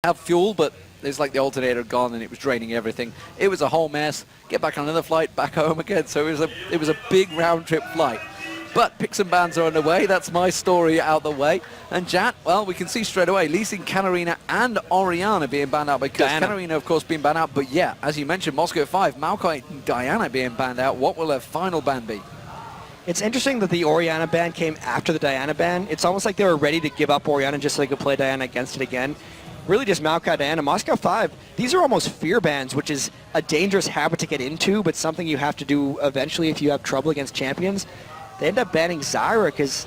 have fuel, but it's like the alternator had gone and it was draining everything. It was a whole mess. Get back on another flight, back home again. So it was a big round-trip flight. But picks and bans are on the way. That's my story out the way. And Jatt, well, we can see straight away, Lee Sin, Katarina, and Orianna being banned out by Curse. Katarina, of course, being banned out. But yeah, as you mentioned, Moscow 5, Maokai and Diana being banned out. What will their final ban be? It's interesting that the Orianna ban came after the Diana ban. It's almost like they were ready to give up Orianna just so they could play Diana against it again. Really just Maokai, Diana. Moscow 5, these are almost fear bans, which is a dangerous habit to get into, but something you have to do eventually if you have trouble against champions. They end up banning Zyra because,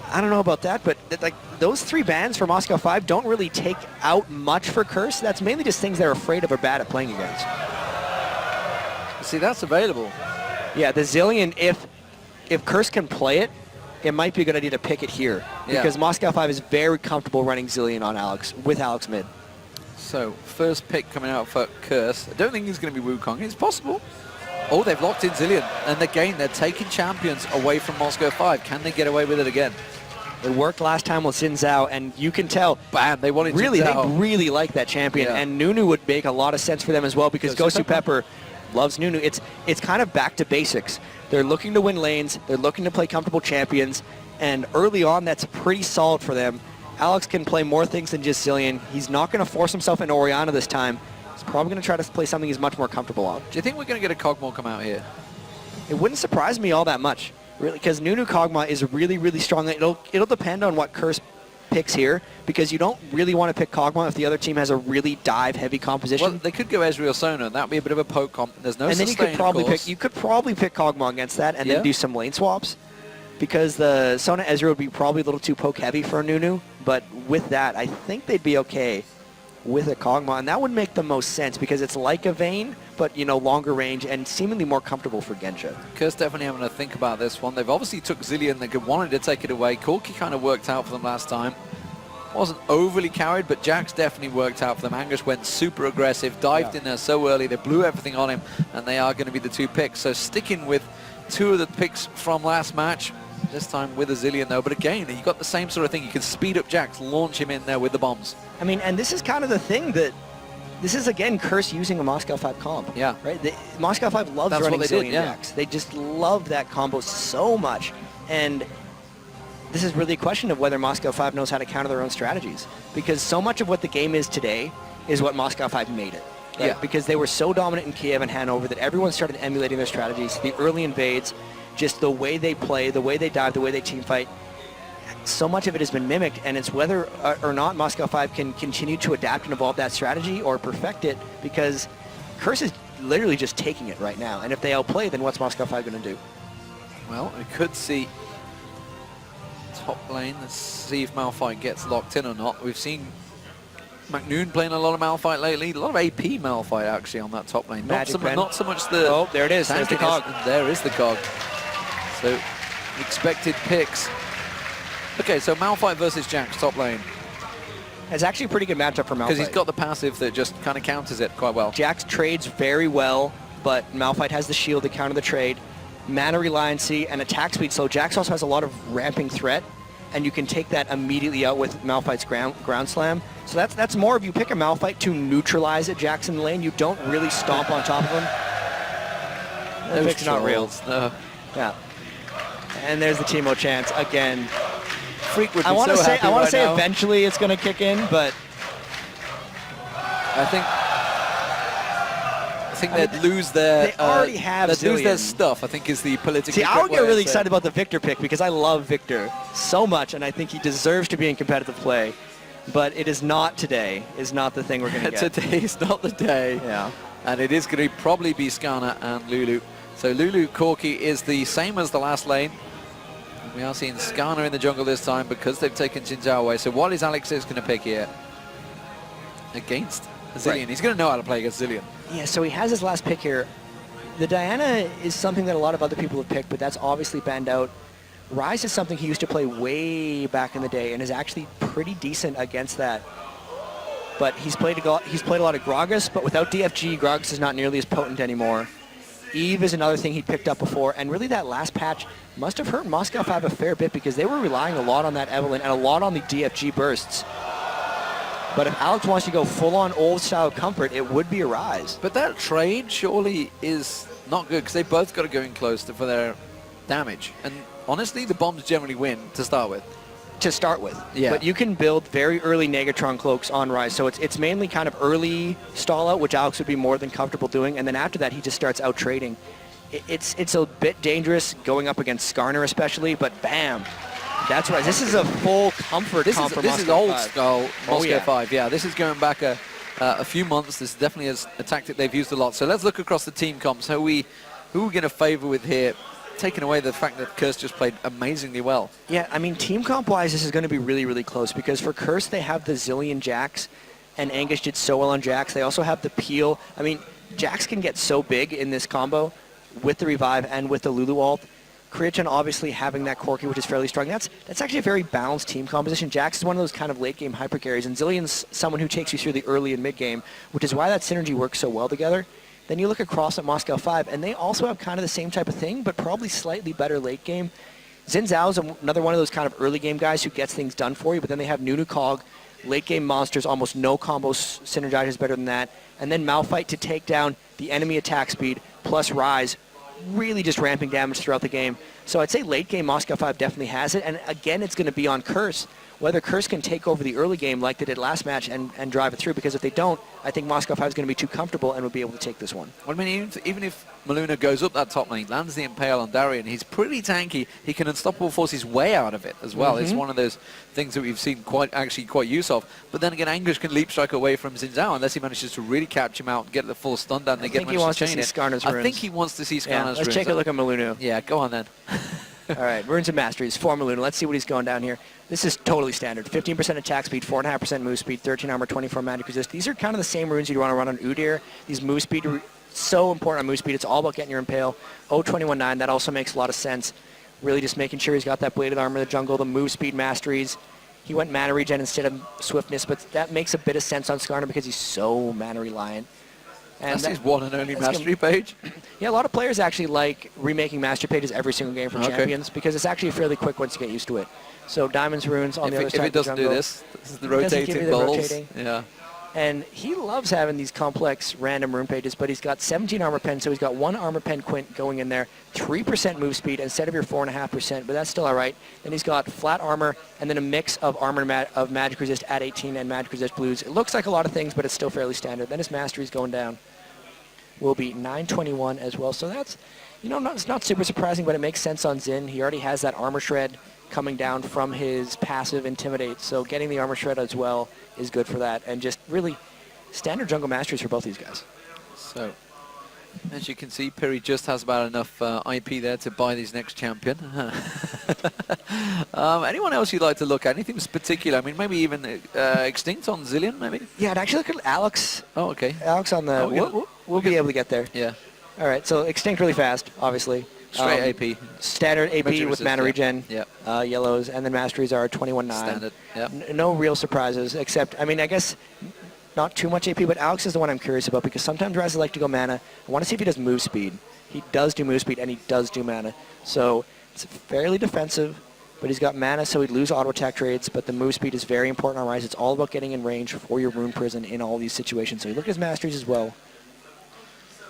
I don't know about that, but like those 3 bans for Moscow 5 don't really take out much for Curse. That's mainly just things they're afraid of or bad at playing against. See, that's available. Yeah, the Zilean, if Curse can play it, it might be a good idea to pick it here. Because Moscow 5 is very comfortable running Zilean on Alex, with Alex mid. So, first pick coming out for Curse. I don't think he's going to be Wukong. It's possible. Oh, they've locked in Zilean. And again, they're taking champions away from Moscow 5. Can they get away with it again? It worked last time with Xin Zhao, and you can tell. Bam, they wanted really, Xin Zhao. They really like that champion. Yeah. And Nunu would make a lot of sense for them as well because Gosu Pepper loves Nunu. It's kind of back to basics. They're looking to win lanes. They're looking to play comfortable champions. And early on, that's pretty solid for them. Alex can play more things than just Zilean. He's not going to force himself into Orianna this time. He's probably going to try to play something he's much more comfortable on. Do you think we're going to get a Kog'Maw come out here? It wouldn't surprise me all that much, really, because Nunu Kog'Maw is really, really strong. It'll depend on what Curse picks here, because you don't really want to pick Kog'Maw if the other team has a really dive-heavy composition. Well, they could go Ezreal Sona, and that would be a bit of a poke comp. There's no sustain, and then you could probably pick Kog'Maw against that and then do some lane swaps. Because the Sona Ezreal would be probably a little too poke-heavy for Nunu, but with that, I think they'd be okay with a Kog'Maw, and that would make the most sense because it's like a Vayne, but, you know, longer range and seemingly more comfortable for Gensha. Curse definitely having to think about this one. They've obviously took Zilean. They wanted to take it away. Corki kind of worked out for them last time. Wasn't overly carried, but Jax definitely worked out for them. Angus went super aggressive, dived in there so early. They blew everything on him, and they are going to be the 2 picks. So sticking with 2 of the picks from last match, this time with a Zilean though, but again, you got the same sort of thing. You can speed up Jax, launch him in there with the bombs. I mean, and this is kind of the thing that, this is again Curse using a Moscow 5 comp. Yeah. Right? Moscow 5 loves running Zilean Jax. They just love that combo so much. And this is really a question of whether Moscow 5 knows how to counter their own strategies. Because so much of what the game is today is what Moscow 5 made it. Right? Yeah. Because they were so dominant in Kiev and Hanover that everyone started emulating their strategies. The early invades, just the way they play, the way they dive, the way they team fight, so much of it has been mimicked, and it's whether or not Moscow 5 can continue to adapt and evolve that strategy or perfect it, because Curse is literally just taking it right now, and if they outplay, then what's Moscow 5 going to do? Well, we could see top lane. Let's see if Malphite gets locked in or not. We've seen McNoon playing a lot of Malphite lately. A lot of AP Malphite actually on that top lane. Not so much the... Oh, there it is. There's the cog. There is the cog. So, expected picks. Okay, so Malphite versus Jax, top lane. It's actually a pretty good matchup for Malphite. Because he's got the passive that just kind of counters it quite well. Jax trades very well, but Malphite has the shield to counter the trade. Mana reliancy and attack speed. So Jax also has a lot of ramping threat, and you can take that immediately out with Malphite's ground slam. So that's more of you pick a Malphite to neutralize a Jax in the lane. You don't really stomp on top of him. Those not real. No. Yeah. And there's the Teemo chance again. Freak would be I want to say now. Eventually it's going to kick in, but I think they'd lose their... They already have they'd lose Zilean. their stuff, I think is the political... See, I would get really excited about the Victor pick because I love Victor so much, and I think he deserves to be in competitive play. But it is not today. Is not the thing we're going to get. Today's not the day. Yeah. And it is going to probably be Skarner and Lulu. So Lulu Corki is the same as the last lane. We are seeing Skarner in the jungle this time because they've taken Xin Zhao away. So what is Alex going to pick here? Against Zilean. Right. He's going to know how to play against Zilean. Yeah, so he has his last pick here. The Diana is something that a lot of other people have picked, but that's obviously banned out. Ryze is something he used to play way back in the day and is actually pretty decent against that. But he's played a lot of Gragas, but without DFG, Gragas is not nearly as potent anymore. Eve is another thing he picked up before, and really that last patch must have hurt Moscow 5 a fair bit because they were relying a lot on that Evelynn and a lot on the DFG bursts. But if Alex wants to go full-on old-style comfort, it would be a Rise. But that trade surely is not good because they both got to go in close for their damage. And honestly, the bombs generally win to start with. Yeah. But you can build very early Negatron cloaks on Rise, so it's mainly kind of early stall out, which Alex would be more than comfortable doing, and then after that he just starts out trading. It's a bit dangerous going up against Skarner especially, but bam, that's Rise. This is a full comfort comp for Moscow 5. This is old style Moscow 5. Yeah, this is going back a few months. This definitely is a tactic they've used a lot. So let's look across the team comps. Who are we going to favor with here? Taking away the fact that Curse just played amazingly well. Yeah, I mean, team comp-wise, this is going to be really, really close because for Curse, they have the Zillion Jax, and Angus did so well on Jax. They also have the Peel. I mean, Jax can get so big in this combo with the Revive and with the Lulu ult. Koreachan obviously having that Corki, which is fairly strong. That's actually a very balanced team composition. Jax is one of those kind of late-game hyper carries, and Zillion's someone who takes you through the early and mid-game, which is why that synergy works so well together. Then you look across at Moscow 5, and they also have kind of the same type of thing, but probably slightly better late game. Xin Zhao's another one of those kind of early game guys who gets things done for you, but then they have Nunu Cog, late game monsters, almost no combos synergizes better than that, and then Malphite to take down the enemy attack speed, plus Rise, really just ramping damage throughout the game. So I'd say late game Moscow 5 definitely has it, and again, it's going to be on Curse, whether Curse can take over the early game like they did last match and drive it through, because if they don't, I think Moscow 5 is going to be too comfortable and will be able to take this one. Well, I mean, even if Maluna goes up that top lane, lands the Impale on Darien, he's pretty tanky. He can unstoppable force his way out of it as well. It's one of those things that we've seen quite use of. But then again, Angus can leap strike away from Xin Zhao unless he manages to really catch him out and get the full stun down. I think he wants to see Skarner's runes. I think he wants to see Skarner's runes. Let's take a look at Maluna. Yeah, go on then. All right, Runes and Masteries for Maluna. Let's see what he's going down here. This is totally standard. 15% attack speed, 4.5% move speed, 13 armor, 24 magic resist. These are kind of the same runes you'd want to run on Udyr. These move speed are so important on move speed. It's all about getting your Impale. 0.21.9, that also makes a lot of sense. Really just making sure he's got that bladed armor in the jungle, the move speed masteries. He went mana regen instead of swiftness, but that makes a bit of sense on Skarner because he's so mana reliant. And that's his one and only mastery page? Yeah, a lot of players actually like remaking mastery pages every single game for champions because it's actually fairly quick once you get used to it. So Diamond's Runes on the other side. If it doesn't do this is the rotating bowls. Yeah. And he loves having these complex random rune pages, but he's got 17 armor pen, so he's got 1 armor pen quint going in there, 3% move speed instead of your 4.5%, but that's still all right. Then he's got flat armor and then a mix of armor of magic resist at 18 and magic resist blues. It looks like a lot of things, but it's still fairly standard. Then his mastery's going down. Will be 921 as well, so that's, it's not super surprising, but it makes sense on Xin. He already has that armor shred coming down from his passive Intimidate, so getting the armor shred as well is good for that, and just really standard jungle masteries for both these guys. So, as you can see, Piri just has about enough IP there to buy his next champion. Anyone else you'd like to look at? Anything particular? I mean, maybe even Extinct on Zillion, maybe? Yeah, I'd actually look at Alex. Oh, okay. Alex on the... We'll be able to get there. Yeah. All right, so Extinct really fast, obviously. Straight AP. Standard AP with mana regen. Yep. Yellows, and then masteries are 21.9. Standard, yep. No real surprises, except, I mean, I guess not too much AP, but Alex is the one I'm curious about because sometimes Rise like to go mana. I want to see if he does move speed. He does do move speed, and he does do mana. So it's fairly defensive, but he's got mana, so he'd lose auto attack trades, but the move speed is very important on Rise. It's all about getting in range for your Rune Prison in all these situations. So you look at his masteries as well.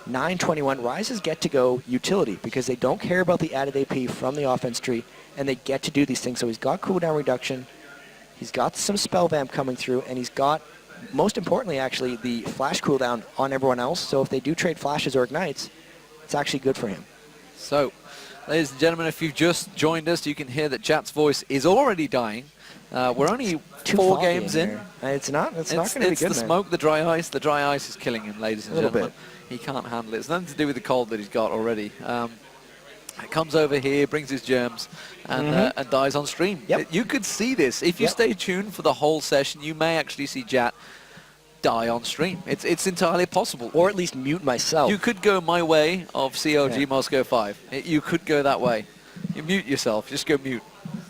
921, Rises get to go utility because they don't care about the added AP from the offense tree, and they get to do these things. So he's got cooldown reduction, he's got some spell vamp coming through, and he's got, most importantly actually, the flash cooldown on everyone else. So if they do trade flashes or ignites, it's actually good for him. So, ladies and gentlemen, if you've just joined us, you can hear that Jatt's voice is already dying. We're only 4 games in. It's not going to be good, It's the smoke, the dry ice. The dry ice is killing him, ladies and gentlemen. Bit. He can't handle it. It's nothing to do with the cold that he's got already. It comes over here, brings his germs, and dies on stream. Yep. You could see this. If you stay tuned for the whole session, you may actually see Jatt die on stream. It's entirely possible. Or at least mute myself. You could go my way of CLG Moscow 5. You could go that way. You mute yourself. Just go mute.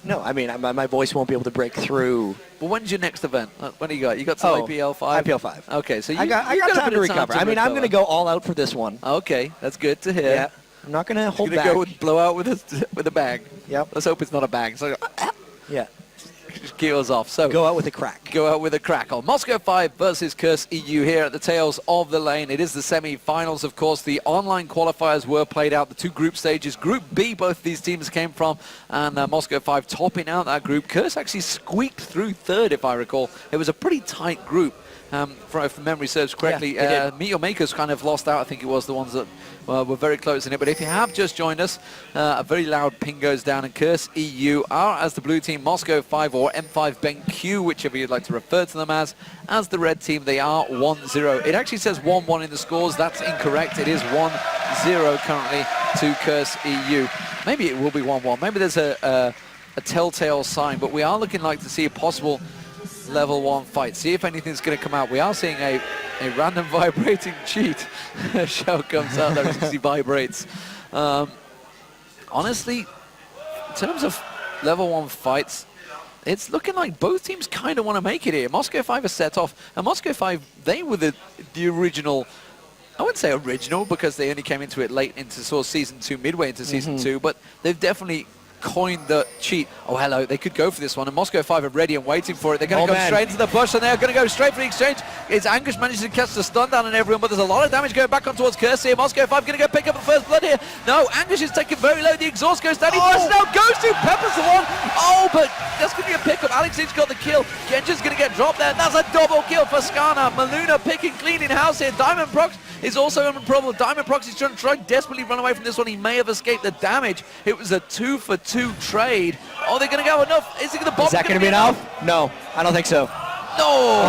No, I mean, my voice won't be able to break through. But when's your next event? When do you got? You got some IPL 5? IPL 5. Okay, so I got time to recover. I mean, I'm going to go all out for this one. Okay, that's good to hear. Yeah, I'm not going to hold back. You're going to go and blow out with a bag. Yep. Let's hope it's not a bag. So, yeah. Just keels off. So go out with a crack. go out with a crackle. Moscow 5 versus Curse.EU here at the tails of the lane. It is the semi-finals, of course. The online qualifiers were played out, the 2 group stages. Group B, both these teams came from, and Moscow 5 topping out that group. Curse actually squeaked through 3rd, if I recall. It was a pretty tight group, if memory serves correctly. Yeah, Meet Your Makers kind of lost out. I think it was the ones that were very close in it. But if you have just joined us, a very loud ping goes down, and Curse.EU are, as the blue team, Moscow 5 or M5 BenQ, whichever you'd like to refer to them as the red team. They are 1-0. It actually says 1-1 in the scores. That's incorrect. It is 1-0 currently to Curse.EU. Maybe it will be 1-1. Maybe there's a telltale sign, but we are looking like to see a possible level 1 fight. See if anything's going to come out. We are seeing a random vibrating cheat. Shell comes out there as he vibrates. Honestly, in terms of level 1 fights, it's looking like both teams kind of want to make it here. Moscow 5 are set off, and Moscow 5, they were the original, I wouldn't say original because they only came into it late into sort of Season 2, midway into Season 2, but they've definitely coined the cheat. Oh, hello, they could go for this one, and Moscow 5 are ready and waiting for it. They're going to go straight into the bush, and they're going to go straight for the exchange. It's Anguish manages to catch the stun down on everyone, but there's a lot of damage going back on towards Curse here. Moscow 5 going to go pick up the first blood here. No, Anguish is taken very low. The exhaust goes down. He bursts now, goes to Pepper's the one. Oh, but that's going to be a pickup. Alex H got the kill. Genji's going to get dropped there. That's a double kill for Skarner. Maluna picking clean in house here. Diamond Prox is also in trouble. Diamond Prox is trying to desperately run away from this one. He may have escaped the damage. It was a 2-for-2 trade. Oh, they're going to go enough. Is it going to bomb? Is that going to be enough? No, I don't think so. No,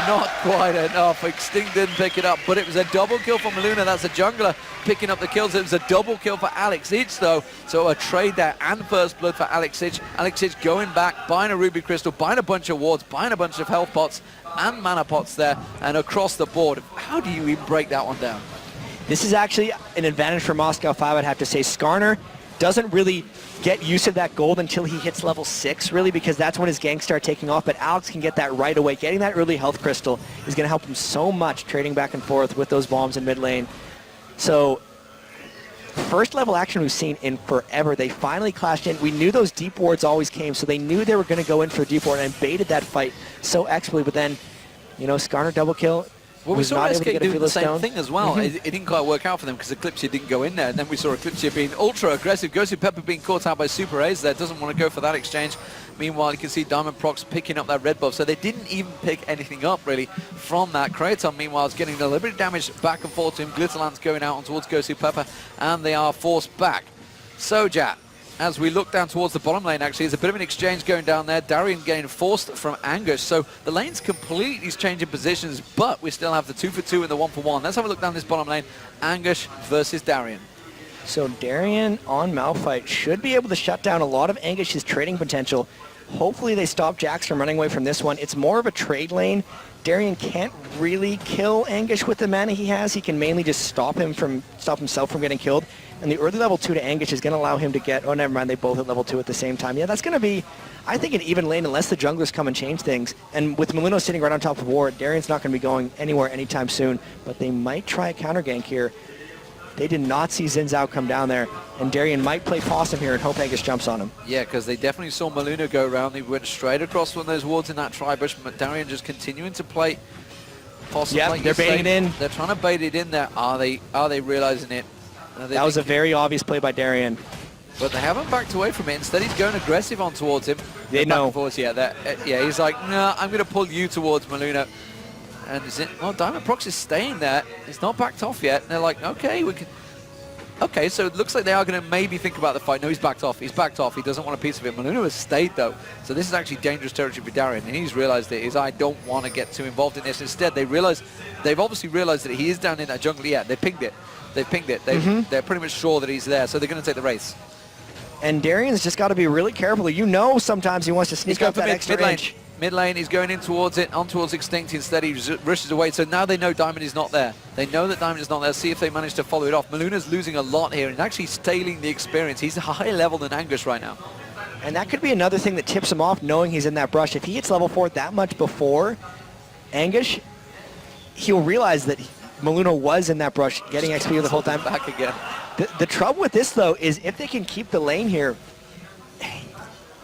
not quite enough. Extinct didn't pick it up, but it was a double kill for Maluna. That's a jungler picking up the kills. It was a double kill for Alex Ich, though. So a trade there and first blood for Alex Ich. Alex Ich going back, buying a Ruby Crystal, buying a bunch of wards, buying a bunch of health pots and mana pots there, and across the board. How do you even break that one down? This is actually an advantage for Moscow 5, I'd have to say. Skarner doesn't really get use of that gold until he hits level 6, really, because that's when his ganks start taking off, but Alex can get that right away. Getting that early health crystal is going to help him so much, trading back and forth with those bombs in mid lane. So, first level action we've seen in forever. They finally clashed in. We knew those deep wards always came, so they knew they were going to go in for a deep ward and baited that fight so expertly, but then, you know, Skarner double kill. Well, we saw SK doing the same thing as well. Mm-hmm. It didn't quite work out for them because Eclipse didn't go in there. And then we saw Eclipse being ultra aggressive. Ghosted Pepper being caught out by Super A's there. Doesn't want to go for that exchange. Meanwhile, you can see Diamond Prox picking up that red buff. So they didn't even pick anything up, really, from that. Kraton, meanwhile, is getting a little bit of damage back and forth to him. Glitterland's going out on towards Ghosted Pepper. And they are forced back. So, Jatt, as we look down towards the bottom lane, actually, there's a bit of an exchange going down there. Darian getting forced from Anguish. So the lane's completely changing positions, but we still have the 2-for-2 and the 1-for-1. Let's have a look down this bottom lane. Anguish versus Darian. So Darian on Malphite should be able to shut down a lot of Anguish's trading potential. Hopefully they stop Jax from running away from this one. It's more of a trade lane. Darian can't really kill Anguish with the mana he has. He can mainly just stop himself from getting killed. And the early level 2 to Anguish is going to allow him to get... Oh, never mind. They both at level 2 at the same time. Yeah, that's going to be, I think, an even lane unless the junglers come and change things. And with Maluna sitting right on top of ward, Darian's not going to be going anywhere anytime soon. But they might try a counter gank here. They did not see Xin Zhao come down there. And Darian might play possum here and hope Anguish jumps on him. Yeah, because they definitely saw Maluna go around. They went straight across one of those wards in that tri-bush. But Darian just continuing to play possum. Yeah, like they're baiting it in. They're trying to bait it in there. Are they realizing it? That was a very obvious play by Darian. But they haven't backed away from it. Instead, he's going aggressive on towards him. They know. Yeah, he's like, no, I'm going to pull you towards Maluna. And well, Diamond Prox is staying there. He's not backed off yet. And they're like, okay, we can... Okay, so it looks like they are going to maybe think about the fight. No, he's backed off. He's backed off. He doesn't want a piece of it. Maluna has stayed, though. So this is actually dangerous territory for Darian. And he's realized it is, I don't want to get too involved in this. Instead, they've obviously realized that he is down in that jungle. Yeah, they pinged it. They've pinged it. They're pretty much sure that he's there, so they're going to take the race. And Darian's just got to be really careful. You know sometimes he wants to sneak up that extra inch. Mid lane, he's going in towards it, on towards Extinct. Instead, he rushes away. So now they know Diamond is not there. They know that Diamond is not there. See if they manage to follow it off. Maluna's losing a lot here and actually stealing the experience. He's a higher level than Anguish right now. And that could be another thing that tips him off, knowing he's in that brush. If he hits level 4 that much before Anguish, he'll realize that Maluna was in that brush, getting XP the whole time. Back again. The trouble with this, though, is if they can keep the lane here,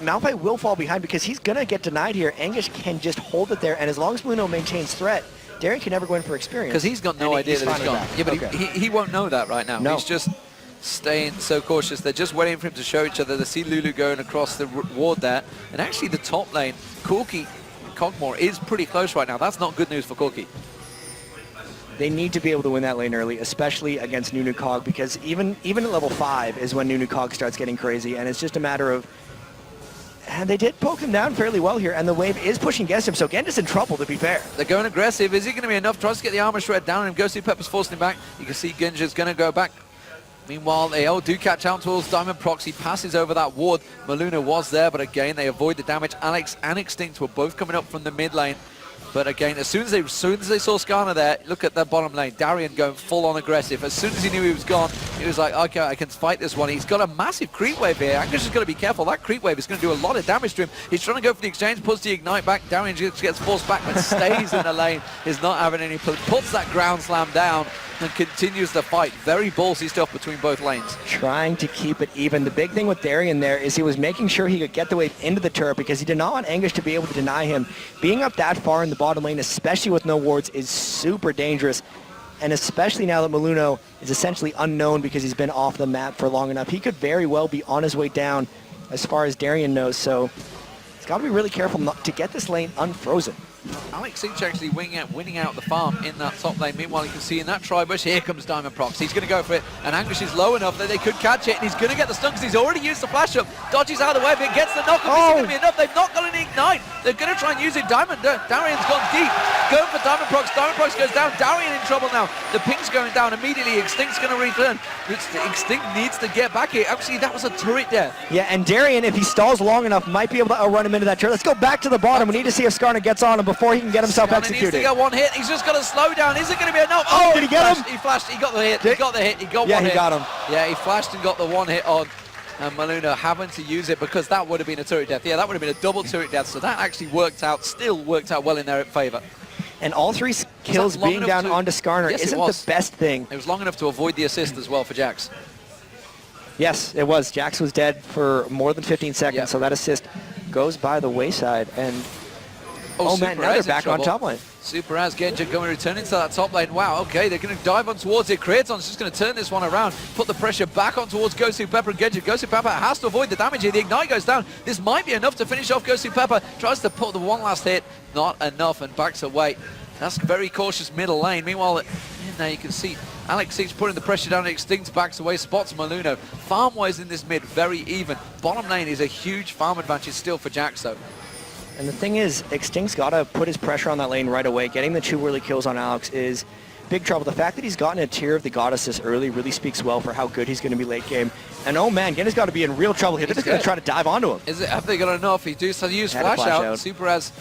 Malphite will fall behind because he's going to get denied here. Angus can just hold it there, and as long as Bluno maintains threat, Darien can never go in for experience. Because he's got no idea that he's gone. Yeah, but he won't know that right now. No. He's just staying so cautious. They're just waiting for him to show each other. They see Lulu going across the ward there. And actually the top lane, Corki Cogmore is pretty close right now. That's not good news for Corki. They need to be able to win that lane early, especially against Nunu Cog, because even at level 5 is when Nunu Cog starts getting crazy, and it's just a matter of... And they did poke him down fairly well here, and the wave is pushing against him, so Genda's in trouble, to be fair. They're going aggressive. Is it going to be enough? Tries to get the armor shred down on him. Ghostly Pepper's forcing him back. You can see Genja's going to go back. Meanwhile, they all do catch out towards Diamond Proxy, passes over that ward. Maluna was there, but again, they avoid the damage. Alex and Extinct were both coming up from the mid lane. But again, as soon as they saw Skarner there, look at the bottom lane. Darien going full-on aggressive. As soon as he knew he was gone, he was like, okay, I can fight this one. He's got a massive creep wave here. Angus has got to be careful. That creep wave is going to do a lot of damage to him. He's trying to go for the exchange, puts the ignite back. Darien just gets forced back, but stays in the lane. Is not having any, puts that ground slam down and continues the fight. Very ballsy stuff between both lanes. Trying to keep it even. The big thing with Darien there is he was making sure he could get the wave into the turret because he did not want Angus to be able to deny him. Being up that far in the bottom lane, especially with no wards, is super dangerous. And especially now that Maluno is essentially unknown because he's been off the map for long enough, he could very well be on his way down as far as Darien knows. So he's got to be really careful not to get this lane unfrozen. Alex Inch actually winning out the farm in that top lane. Meanwhile, you can see in that tri-bush, here comes Diamond Prox. He's going to go for it, and Angus is low enough that they could catch it, and he's going to get the stun because he's already used the flash up. Dodges out of the way, but gets the knock-up. Is it going to be enough? They've not got an ignite. They're going to try and use it. Darien's gone deep. Going for Diamond Prox. Diamond Prox goes down. Darien in trouble now. The ping's going down immediately. Extinct's going to return. Extinct needs to get back here. Actually, that was a turret death. Yeah, and Darien, if he stalls long enough, might be able to outrun him into that turret. Let's go back to the bottom. We need to see if Skarner gets on him before he can get himself executed. Needs to get one hit. He's just got to slow down. Is it going to be enough? Oh, did he get him? He flashed. He got the hit. He got the hit. He got one hit. Yeah, he got him. Yeah, he flashed and got the one hit on. And Maluna having to use it because that would have been a turret death. Yeah, that would have been a double turret death. So that actually still worked out well in their favor. And all 3 kills being down onto Skarner isn't the best thing. It was long enough to avoid the assist as well for Jax. Yes, it was. Jax was dead for more than 15 seconds, so that assist goes by the wayside. And oh man, now they're back on top lane. Super as Genja going to return into that top lane. Wow, okay, they're going to dive on towards it. Creaton's just going to turn this one around, put the pressure back on towards Gosu Pepper and Genja. Gosu Pepper has to avoid the damage here. The ignite goes down. This might be enough to finish off Gosu Pepper. Tries to put the one last hit. Not enough and backs away. That's very cautious middle lane. Meanwhile, now you can see Alex Six putting the pressure down. Extinct backs away, spots Maluno. Farm-wise in this mid, very even. Bottom lane is a huge farm advantage still for Jax though. And the thing is, Extinct's got to put his pressure on that lane right away. Getting the 2 early kills on Alex is big trouble. The fact that he's gotten a tier of the goddesses early really speaks well for how good he's going to be late game. And oh man, Genda's got to be in real trouble here. They're just going to try to dive onto him. Have they got enough? He does use flash out. Super as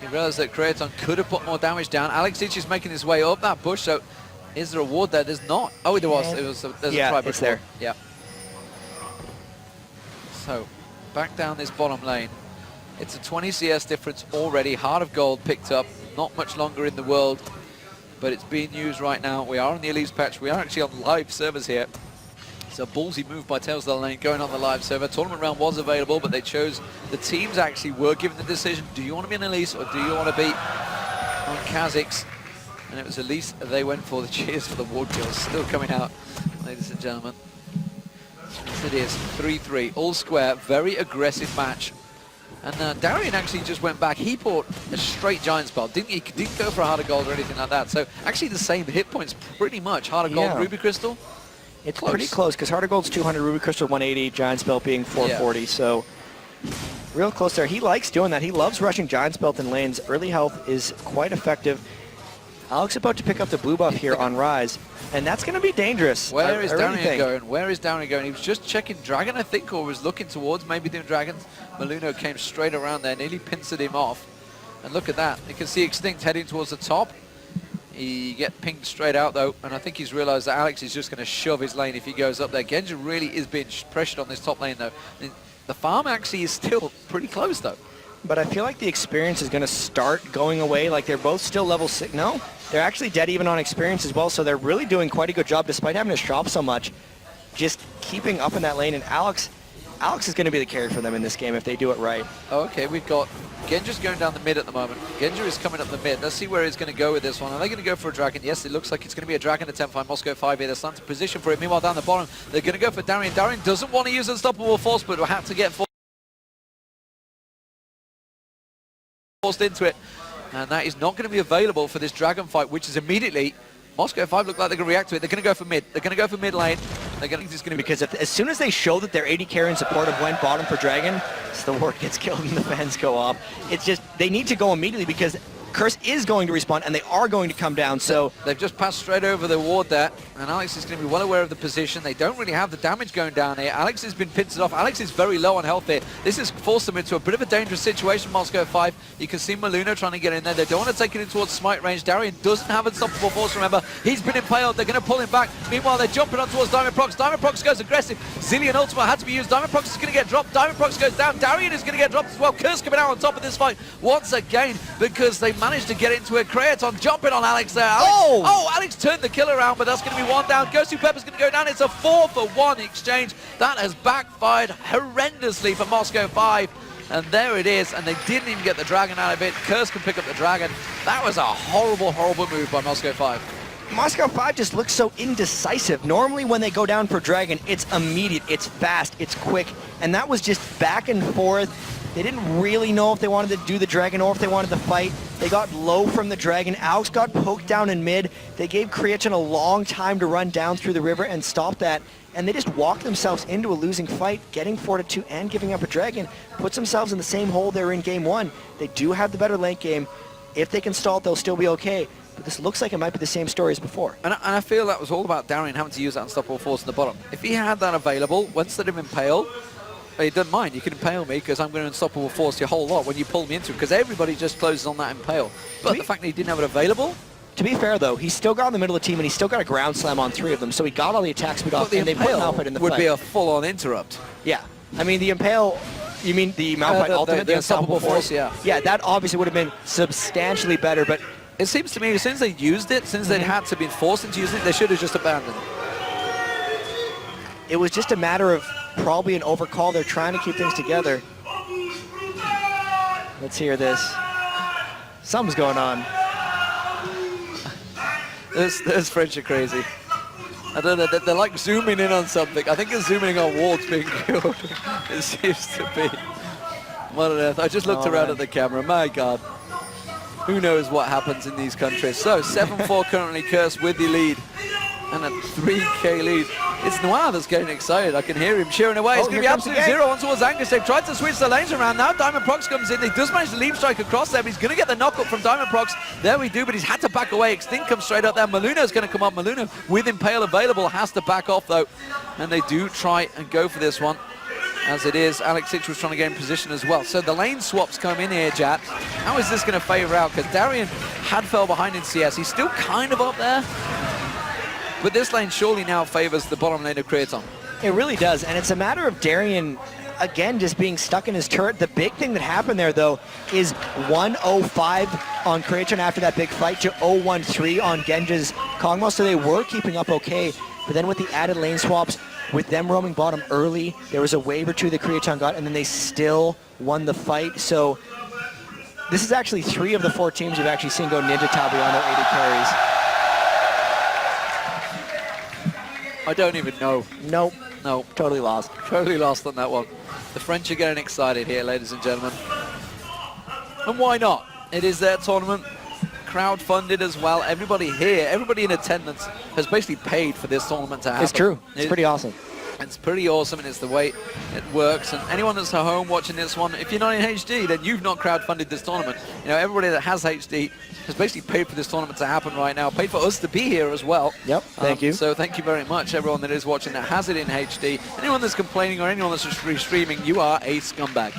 he realized that Creaton could have put more damage down. Alex Itch is making his way up that bush, so is there a ward there? There's not. Oh, there was. There's a tri-bush it's there. Yeah. So, back down this bottom lane. It's a 20 CS difference already. Heart of Gold picked up. Not much longer in the world, but it's being used right now. We are on the Elise patch. We are actually on live servers here. It's a ballsy move by Tails of the Lane going on the live server. Tournament round was available, but they chose, the teams actually were given the decision, do you want to be an Elise or do you want to be on Kha'Zix? And it was Elise they went for. The cheers for the ward kills still coming out, ladies and gentlemen. Yes, it is 3-3, all square, very aggressive match. And Darien actually just went back. He bought a straight giant spell. He didn't go for Heart of Gold or anything like that. So actually the same hit points pretty much. Heart of Gold, Ruby Crystal. It's pretty close because Heart of Gold's 200, Ruby Crystal 180, Giant Spell being 440. So real close there. He likes doing that. He loves rushing Giant Spell in lanes. Early health is quite effective. Alex about to pick up the blue buff here on Rise, and that's going to be dangerous. Where is Darien going? Where is Darien going? He was just checking Dragon, I think, or was looking towards maybe doing Dragons. Maluno came straight around there, nearly pincered him off. And look at that. You can see Extinct heading towards the top. He get pinged straight out, though, and I think he's realized that Alex is just going to shove his lane if he goes up there. Genja really is being pressured on this top lane, though. The farm actually is still pretty close, though. But I feel like the experience is going to start going away. Like, they're both still level 6. No, they're actually dead even on experience as well, so they're really doing quite a good job despite having to shop so much. Just keeping up in that lane, and Alex, Alex is going to be the carry for them in this game if they do it right. Okay, we've got Genja's going down the mid at the moment. Genja is coming up the mid. Let's see where he's going to go with this one. Are they going to go for a dragon? Yes, it looks like it's going to be a dragon attempt by Moscow 5 here. They're starting to position for it. Meanwhile, down the bottom, they're going to go for Darien. Darien doesn't want to use Unstoppable Force, but will have to get forced into it. And that is not going to be available for this dragon fight, which is immediately... Moscow 5 look like they're going to react to it. They're going to go for mid. They're going to go for mid lane. They're going to because as soon as they show that they're AD carry in support of went bottom for Dragon, the ward gets killed and the fans go off. It's just they need to go immediately because Curse is going to respawn and they are going to come down. So they've just passed straight over the ward there, and Alex is going to be well aware of the position. They don't really have the damage going down here. Alex has been pincered off. Alex is very low on health here. This has forced them into a bit of a dangerous situation, Moscow 5. You can see Maluno trying to get in there. They don't want to take it in towards smite range. Darien doesn't have Unstoppable Force, remember. He's been impaled. They're going to pull him back. Meanwhile, they're jumping on towards Diamond Prox. Diamond Prox goes aggressive. Zillion Ultimate had to be used. Diamond Prox is going to get dropped. Diamond Prox goes down. Darien is going to get dropped as well. Curse coming out on top of this fight once again because they managed to get into it. Creaton jumping on Alex there. Alex turned the kill around, but that's going to be one down. Ghost Pepper's going to go down. It's a 4-for-1 exchange. That has backfired horrendously for Moscow 5. And there it is, and they didn't even get the dragon out of it. Curse can pick up the dragon. That was a horrible, horrible move by Moscow 5. Moscow 5 just looks so indecisive. Normally when they go down for dragon, it's immediate, it's fast, it's quick. And that was just back and forth. They didn't really know if they wanted to do the dragon or if they wanted to fight. They got low from the dragon. Alex got poked down in mid. They gave Creation a long time to run down through the river and stop that. And they just walked themselves into a losing fight, getting 4-2 and giving up a dragon. Puts themselves in the same hole they were in game 1. They do have the better late game. If they can stall it, they'll still be okay. But this looks like it might be the same story as before. And I feel that was all about Darien having to use that Unstoppable Force in the bottom. If he had that available, instead of Impale, he doesn't mind. You can impale me because I'm going to Unstoppable Force your whole lot when you pull me into it, because everybody just closes on that impale. But the fact that he didn't have it available... To be fair, though, he's still got in the middle of the team and he's still got a ground slam on 3 of them, so he got all the attack speed off and they put Malphite in the fight. Would be a full-on interrupt. Yeah. I mean, the impale... You mean the Malphite ultimate, the Unstoppable Force? Yeah. Yeah, that obviously would have been substantially better, but... It seems to me, since they used it, since they'd had to be forced into using it, they should have just abandoned it. It was just a matter of probably an overcall. They're trying to keep things together. Let's hear this. Something's going on. This French are crazy. I don't know, they're like zooming in on something. I think they're zooming in on Ward's being killed. It seems to be. What on earth? I just looked around at the camera. My God. Who knows what happens in these countries. So, 7-4 currently Curse with the lead. And a 3K lead. It's Noir that's getting excited. I can hear him cheering away. It's going to be absolute zero on towards Angus. They've tried to switch the lanes around. Now Diamond Prox comes in. He does manage to leap strike across there, but he's going to get the knock-up from Diamond Prox. There we do, but he's had to back away. Extinct comes straight up there. Maluno's going to come up. Maluno, with Impale available, has to back off, though. And they do try and go for this one. As it is, Alex Sitch was trying to get in position as well. So the lane swaps come in here, Jatt. How is this going to favor out? Because Darien had fell behind in CS. He's still kind of up there. But this lane surely now favors the bottom lane of Creaton. It really does, and it's a matter of Darien, again, just being stuck in his turret. The big thing that happened there, though, is 1-0-5 on Creaton after that big fight to 0-1-3 on Genja's Kog'Maw, so they were keeping up okay. But then with the added lane swaps, with them roaming bottom early, there was a wave or two that Creaton got, and then they still won the fight. So this is actually 3 of the 4 teams you've actually seen go Ninja Tabi on their 80 carries. I don't even know. Nope. No. Totally lost. Totally lost on that one. The French are getting excited here, ladies and gentlemen. And why not? It is their tournament. Crowd-funded as well. Everybody here, everybody in attendance has basically paid for this tournament to happen. It's true. It's pretty awesome. It's pretty awesome, and it's the way it works. And anyone that's at home watching this one, if you're not in HD, then you've not crowd-funded this tournament. You know, everybody that has HD has basically paid for this tournament to happen right now, paid for us to be here as well. Yep, thank you. So thank you very much, everyone that is watching that has it in HD. Anyone that's complaining or anyone that's just streaming, you are a scumbag.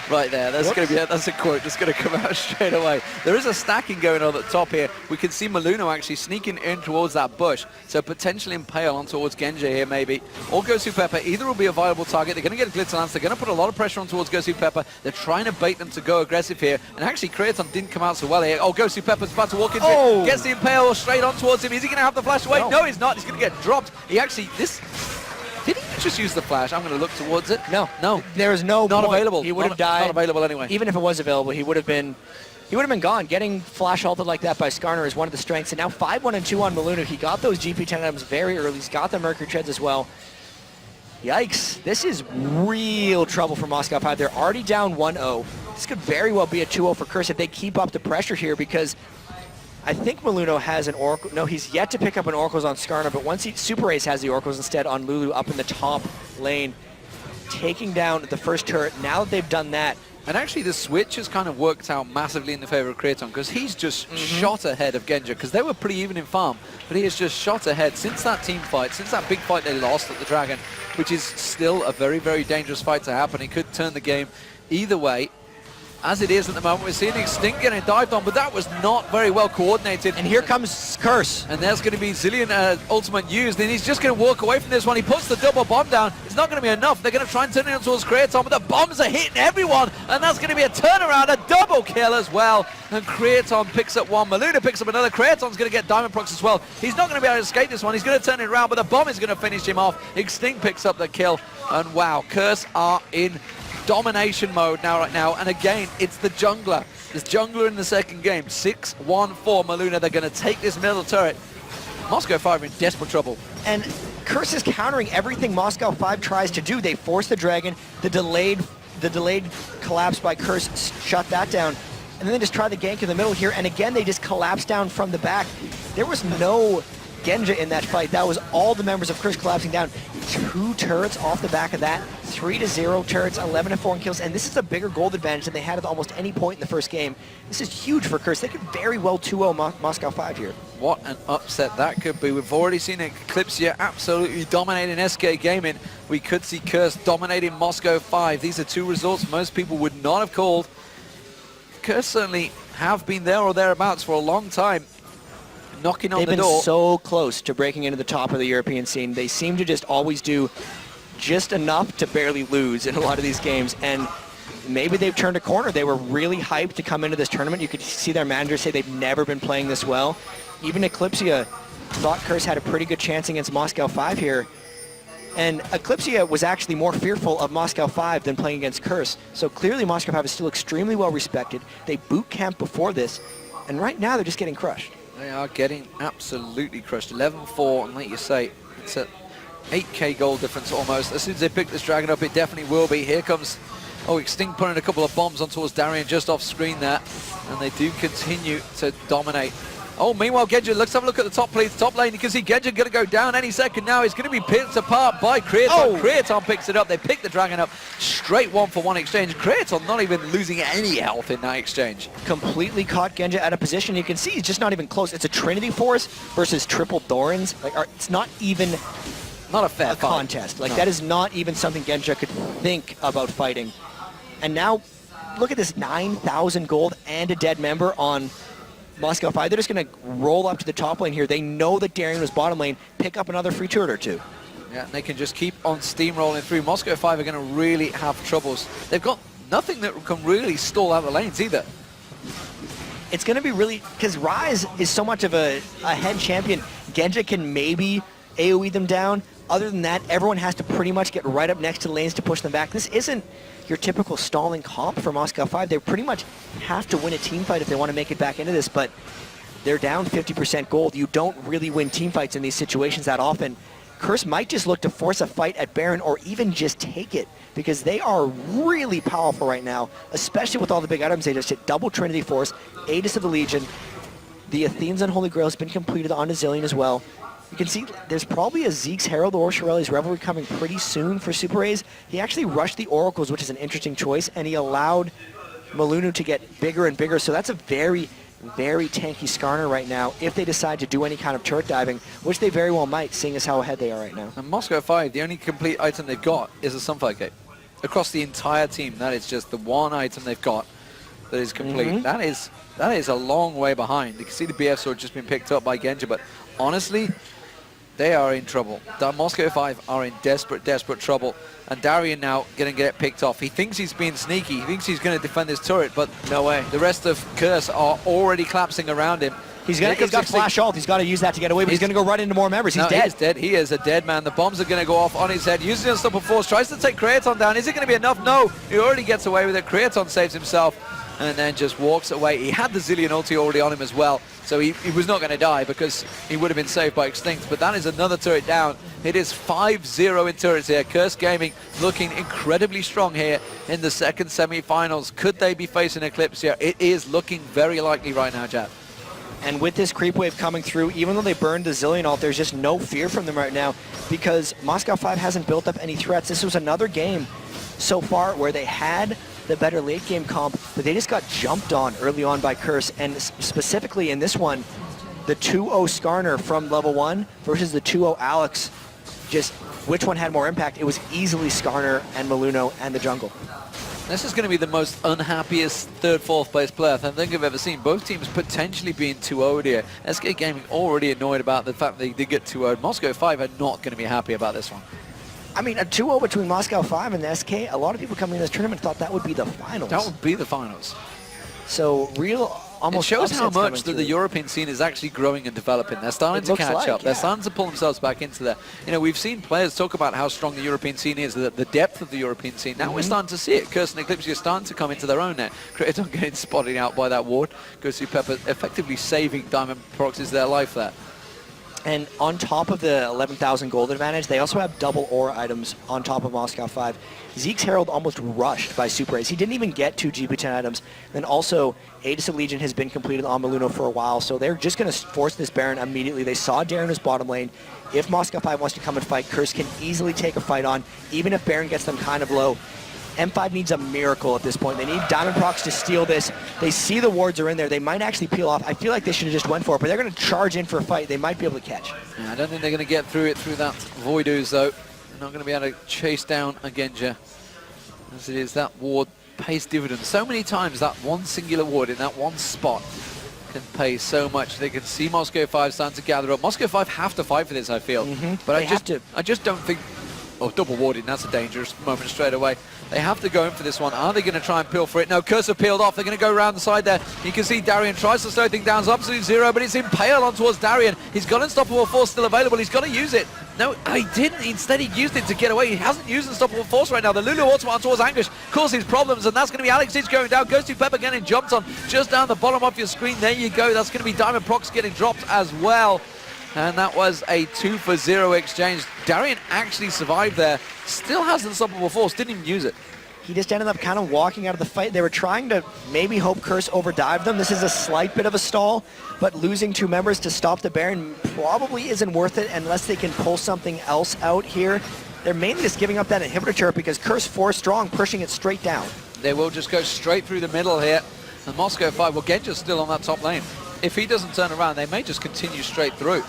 Right there, that's going to be that's a quote that's going to come out straight away. There is a stacking going on at the top here. We can see Maluno actually sneaking in towards that bush, so potentially Impale on towards Genja here maybe. Or Gosu Pepper, either will be a viable target. They're going to get a Glitz Lance, they're going to put a lot of pressure on towards Gosu Pepper. They're trying to bait them to go aggressive here, and actually Creaton didn't come out so well here. Oh, Gosu Pepper's about to walk into it, gets the Impale straight on towards him. Is he going to have the flash away? No, he's not. He's going to get dropped. He actually, did he just use the flash. I'm going to look towards it. No. No. There is no Not point. available. He would have died. Not available anyway. Even if it was available, he would have been gone. Getting flash ulted like that by Skarner is one of the strengths. And now 5-1-2 on Malunu. He got those GP10 items very early. He's got the Mercury Treads as well. Yikes. This is real trouble for Moscow 5. They're already down 1-0. This could very well be a 2-0 for Curse if they keep up the pressure here, because I think Malunu has an Oracle. No, he's yet to pick up an Oracles on Skarner, but once Super Ace has the Oracles instead on Lulu up in the top lane, taking down the first turret. Now that they've done that. And actually the switch has kind of worked out massively in the favor of Kraton, because he's just shot ahead of Genja, because they were pretty even in farm, but he has just shot ahead since that team fight, since that big fight they lost at the Dragon, which is still a very, very dangerous fight to happen. He could turn the game either way. As it is at the moment, we're seeing Extinct getting dived on, but that was not very well coordinated. And here comes Curse. And there's going to be Zilean ultimate used, and he's just going to walk away from this one. He puts the double bomb down. It's not going to be enough. They're going to try and turn it towards Kraton, but the bombs are hitting everyone, and that's going to be a turnaround, a double kill as well. And Kraton picks up one. Maluna picks up another. Kraton's going to get Diamond Procs as well. He's not going to be able to escape this one. He's going to turn it around, but the bomb is going to finish him off. Extinct picks up the kill, and wow, Curse are in domination mode right now, and again, it's the jungler. This jungler in the second game, 6-1 for Maluna. They're going to take this middle turret. Moscow 5 are in desperate trouble. And Curse is countering everything Moscow 5 tries to do. They force the Dragon, the delayed collapse by Curse shut that down, and then they just try the gank in the middle here, and again, they just collapse down from the back. There was no Genja in that fight. That was all the members of Curse collapsing down. 2 turrets off the back of that. 3-0 turrets, 11-4 in kills, and this is a bigger gold advantage than they had at almost any point in the first game. This is huge for Curse. They could very well 2-0 Moscow 5 here. What an upset that could be. We've already seen Eclipse here absolutely dominating SK Gaming. We could see Curse dominating Moscow 5. These are 2 results most people would not have called. Curse certainly have been there or thereabouts for a long time, knocking on the door. They've been so close to breaking into the top of the European scene. They seem to just always do just enough to barely lose in a lot of these games, and maybe they've turned a corner. They were really hyped to come into this tournament. You could see their manager say they've never been playing this well. Even Eclipsia thought Curse had a pretty good chance against Moscow 5 here, and Eclipsia was actually more fearful of Moscow 5 than playing against Curse. So clearly Moscow 5 is still extremely well respected. They boot camped before this, and right now they're just getting crushed. They are getting absolutely crushed. 11-4, and like you say, it's a 8k goal difference almost. As soon as they pick this Dragon up, it definitely will be. Here comes, Extinct putting a couple of bombs on towards Darian just off screen there, and they do continue to dominate. Meanwhile, Genja, let's have a look at the top lane. You can see Genja going to go down any second now. He's going to be picked apart by Kraton. Kraton picks it up. They pick the Dragon up. Straight 1-for-1 exchange. Kraton not even losing any health in that exchange. Completely caught Genja out of position. You can see he's just not even close. It's a Trinity Force versus triple Thorns. It's not even not a fair contest. That is not even something Genja could think about fighting. And now, look at this 9,000 gold and a dead member on Moscow 5. They're just going to roll up to the top lane here. They know that Darian was bottom lane, pick up another free turret or 2. Yeah, and they can just keep on steamrolling through. Moscow 5 are going to really have troubles. They've got nothing that can really stall out the lanes either. It's going to be really, because Ryze is so much of a head champion. Genja can maybe AoE them down. Other than that, everyone has to pretty much get right up next to the lanes to push them back. This isn't your typical stalling comp for Moscow 5. They pretty much have to win a team fight if they want to make it back into this, but they're down 50% gold. You don't really win team fights in these situations that often. Curse might just look to force a fight at Baron or even just take it, because they are really powerful right now, especially with all the big items they just hit. Double Trinity Force, Aegis of the Legion. The Athene's Unholy Grail has been completed on Zillion as well. You can see there's probably a Zeke's Herald or Shirelli's Revelry coming pretty soon for Super A's. He actually rushed the Oracles, which is an interesting choice, and he allowed Malunu to get bigger and bigger. So that's a very, very tanky Skarner right now if they decide to do any kind of turret diving, which they very well might, seeing as how ahead they are right now. And Moscow 5, the only complete item they've got is a Sunfire Cape. Across the entire team, that is just the one item they've got that is complete. That is a long way behind. You can see the BF sword just been picked up by Genja, but honestly, they are in trouble. The Moscow 5 are in desperate, desperate trouble. And Darian now going to get picked off. He thinks he's being sneaky. He thinks he's going to defend his turret, but no way. The rest of Curse are already collapsing around him. He's got flash ult. He's got to use that to get away, but he's going to go right into more members. He's dead. He's dead. He is a dead man. The bombs are going to go off on his head. Uses the unstoppable force. Tries to take Creaton down. Is it going to be enough? No. He already gets away with it. Creaton saves himself and then just walks away. He had the Zilean ulti already on him as well, so he was not going to die because he would have been saved by Extinct. But that is another turret down. It is 5-0 in turrets here. Curse Gaming looking incredibly strong here in the second semi-finals. Could they be facing Eclipse here? It is looking very likely right now, Jatt. And with this creep wave coming through, even though they burned the Zilean ult, there's just no fear from them right now because Moscow 5 hasn't built up any threats. This was another game so far where they had the better late game comp, but they just got jumped on early on by Curse, and specifically in this one, the 2-0 Skarner from level 1 versus the 2-0 Alex, just which one had more impact? It was easily Skarner and Maluno and the jungle. This is going to be the most unhappiest third, fourth place player I think I've ever seen. Both teams potentially being 2-0'd here. SK Gaming already annoyed about the fact that they did get 2-0'd. Moscow 5 are not going to be happy about this one. I mean, a 2-0 between Moscow 5 and the SK, a lot of people coming in this tournament thought that would be the finals. That would be the finals. So real almost it shows how much that the European scene is actually growing and developing. They're starting to catch up. They're starting to pull themselves back into there. You know, we've seen players talk about how strong the European scene is, the depth of the European scene. Now we're starting to see it. Curse and Eclipse are starting to come into their own there. Creaton getting spotted out by that ward. Curse.EU effectively saving Diamond Proxy's their life there. And on top of the 11,000 gold advantage, they also have double aura items on top of Moscow 5. Zeke's Herald almost rushed by Super Ace. He didn't even get 2 GP10 items. Then also, Aegis of Legion has been completed on Maluno for a while, so they're just going to force this Baron immediately. They saw Darren was bottom lane. If Moscow 5 wants to come and fight, Curse can easily take a fight on, even if Baron gets them kind of low. M5 needs a miracle at this point. They need Diamond Prox to steal this. They see the wards are in there. They might actually peel off. I feel like they should have just went for it, but they're going to charge in for a fight. They might be able to catch. Yeah, I don't think they're going to get through it through that Void Ooze, though. They're not going to be able to chase down a Genja. As it is, that ward pays dividends. So many times that one singular ward in that one spot can pay so much. They can see Moscow 5 starting to gather up. Moscow 5 have to fight for this, I feel. But I just don't think... Oh, double warding, that's a dangerous moment straight away. They have to go in for this one. Are they going to try and peel for it? No, Curse have peeled off. They're going to go around the side there. You can see Darien tries to slow things down. It's absolute zero, but it's impaled on towards Darien. He's got Unstoppable Force still available. He's got to use it. No, he didn't. Instead, he used it to get away. He hasn't used Unstoppable Force right now. The Lulu ultimate towards Anguish causes problems, and that's going to be Alex Is going down. Goes to Pepper getting jumped on just down the bottom of your screen. There you go. That's going to be Diamond Prox getting dropped as well. And that was a 2-for-0 exchange. Darien actually survived there. Still has Unstoppable Force. Didn't even use it. He just ended up kind of walking out of the fight. They were trying to maybe hope Curse overdive them. This is a slight bit of a stall, but losing 2 members to stop the Baron probably isn't worth it unless they can pull something else out here. They're mainly just giving up that inhibitor turret because Curse 4 strong, pushing it straight down. They will just go straight through the middle here. And Moscow 5, well, Genja's still on that top lane. If he doesn't turn around, they may just continue straight through.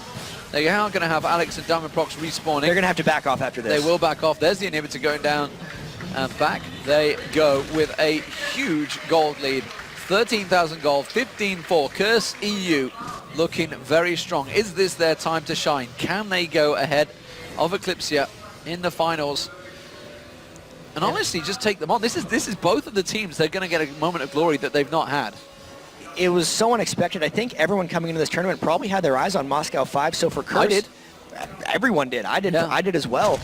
They are going to have Alex and Diamond Prox respawning. They're going to have to back off after this. They will back off. There's the inhibitor going down. And back they go with a huge gold lead. 13,000 gold, 15-4. Curse.EU looking very strong. Is this their time to shine? Can they go ahead of Eclipsia in the finals? And honestly, just take them on. This is both of the teams. They're going to get a moment of glory that they've not had. It was so unexpected. I think everyone coming into this tournament probably had their eyes on Moscow 5. So for Curse, I did. Everyone did. I did. Yeah. I did as well.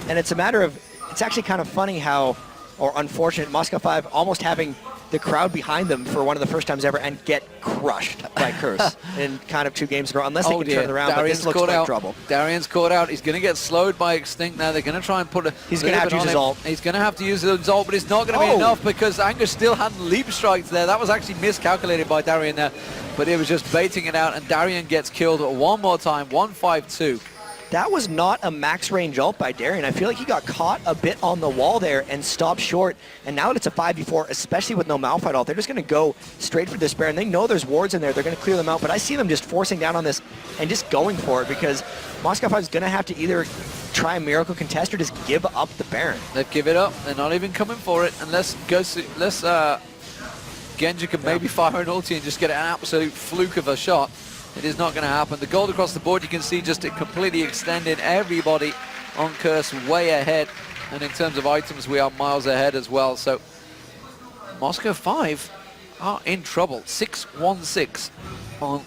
And it's a matter of, it's actually kind of funny how, or unfortunate, Moscow 5 almost having the crowd behind them for one of the first times ever and get crushed by Curse in kind of 2 games in a row, unless they can turn it around. Darian's but this looks like trouble. Darian's caught out. He's going to get slowed by Extinct now. They're going to try and put a... He's going to have to use his ult. He's going to have to use his ult, but it's not going to be enough because Angus still hadn't leap strikes there. That was actually miscalculated by Darien there, but it was just baiting it out, and Darien gets killed one more time, 1-5-2. That was not a max range ult by Darien. I feel like he got caught a bit on the wall there and stopped short. And now that it's a 5v4, especially with no Malphite ult, they're just going to go straight for this Baron. They know there's wards in there. They're going to clear them out. But I see them just forcing down on this and just going for it because Moscow 5 is going to have to either try a miracle contest or just give up the Baron. They've give it up. They're not even coming for it unless Genja can maybe fire an ulti and just get an absolute fluke of a shot. It is not going to happen. The gold across the board, you can see just it completely extending. Everybody on Curse way ahead. And in terms of items, we are miles ahead as well. So Moscow 5 are in trouble. 6-1-6 on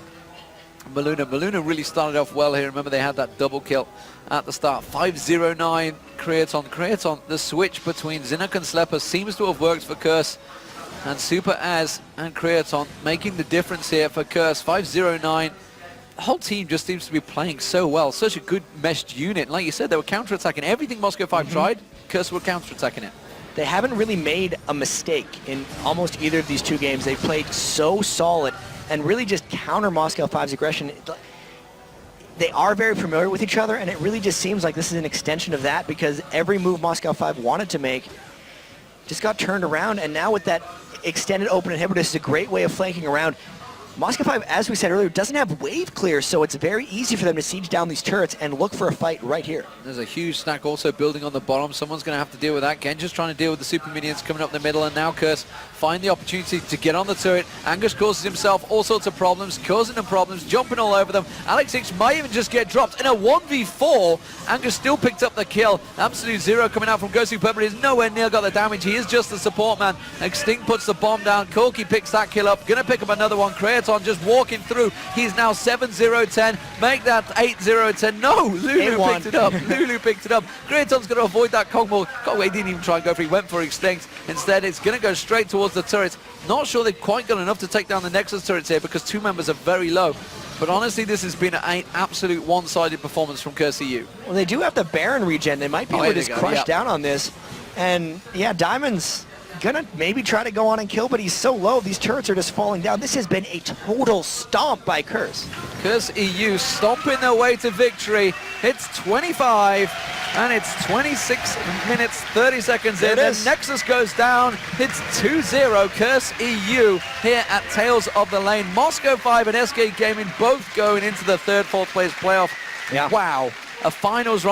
Maluna really started off well here. Remember, they had that double kill at the start. 509 Creaton. The switch between Zinuk and Slepper seems to have worked for Curse. And Super Az and Creaton making the difference here for Curse. 509. The whole team just seems to be playing so well. Such a good meshed unit. Like you said, they were counter-attacking everything Moscow 5 tried. Curse were counter-attacking it. They haven't really made a mistake in almost either of these two games. They've played so solid and really just counter Moscow 5's aggression. They are very familiar with each other, and it really just seems like this is an extension of that, because every move Moscow 5 wanted to make just got turned around, and now with that extended open inhibitor, this is a great way of flanking around. Moscow 5, as we said earlier, doesn't have wave clear, so it's very easy for them to siege down these turrets and look for a fight right here. There's a huge stack also building on the bottom. Someone's going to have to deal with that. Genja's trying to deal with the super minions coming up the middle, and now Curse find the opportunity to get on the turret. Angus causes himself all sorts of problems, causing them problems, jumping all over them. Alex X might even just get dropped in a 1v4. Angus still picked up the kill. Absolute Zero coming out from Ghost Super, but he's nowhere near got the damage. He is just the support man. Extinct puts the bomb down. Corki picks that kill up. Gonna pick up another one. Creaton just walking through. He's now 7-0-10. Make that 8-0-10. No, Lulu picked it up. Lulu picked it up. Creaton's going to avoid that Kog'Maw. Kog'Maw didn't even try and go for it. He went for Extinct. Instead, it's going to go straight towards the turrets. Not sure they've quite got enough to take down the Nexus turrets here, because two members are very low. But honestly, this has been an absolute one-sided performance from Curse.EU. Well, they do have the Baron regen. They might be able to just crush down on this. And yeah, Diamond's gonna maybe try to go on and kill, but he's so low, these turrets are just falling down. This has been a total stomp by Curse. Curse.EU stomping their way to victory. It's 25, and it's 26 minutes, 30 seconds in. And Nexus goes down. It's 2-0 Curse.EU here at Tales of the Lane. Moscow 5 and SK Gaming both going into the third, fourth place playoff. Yeah. Wow. A finals run.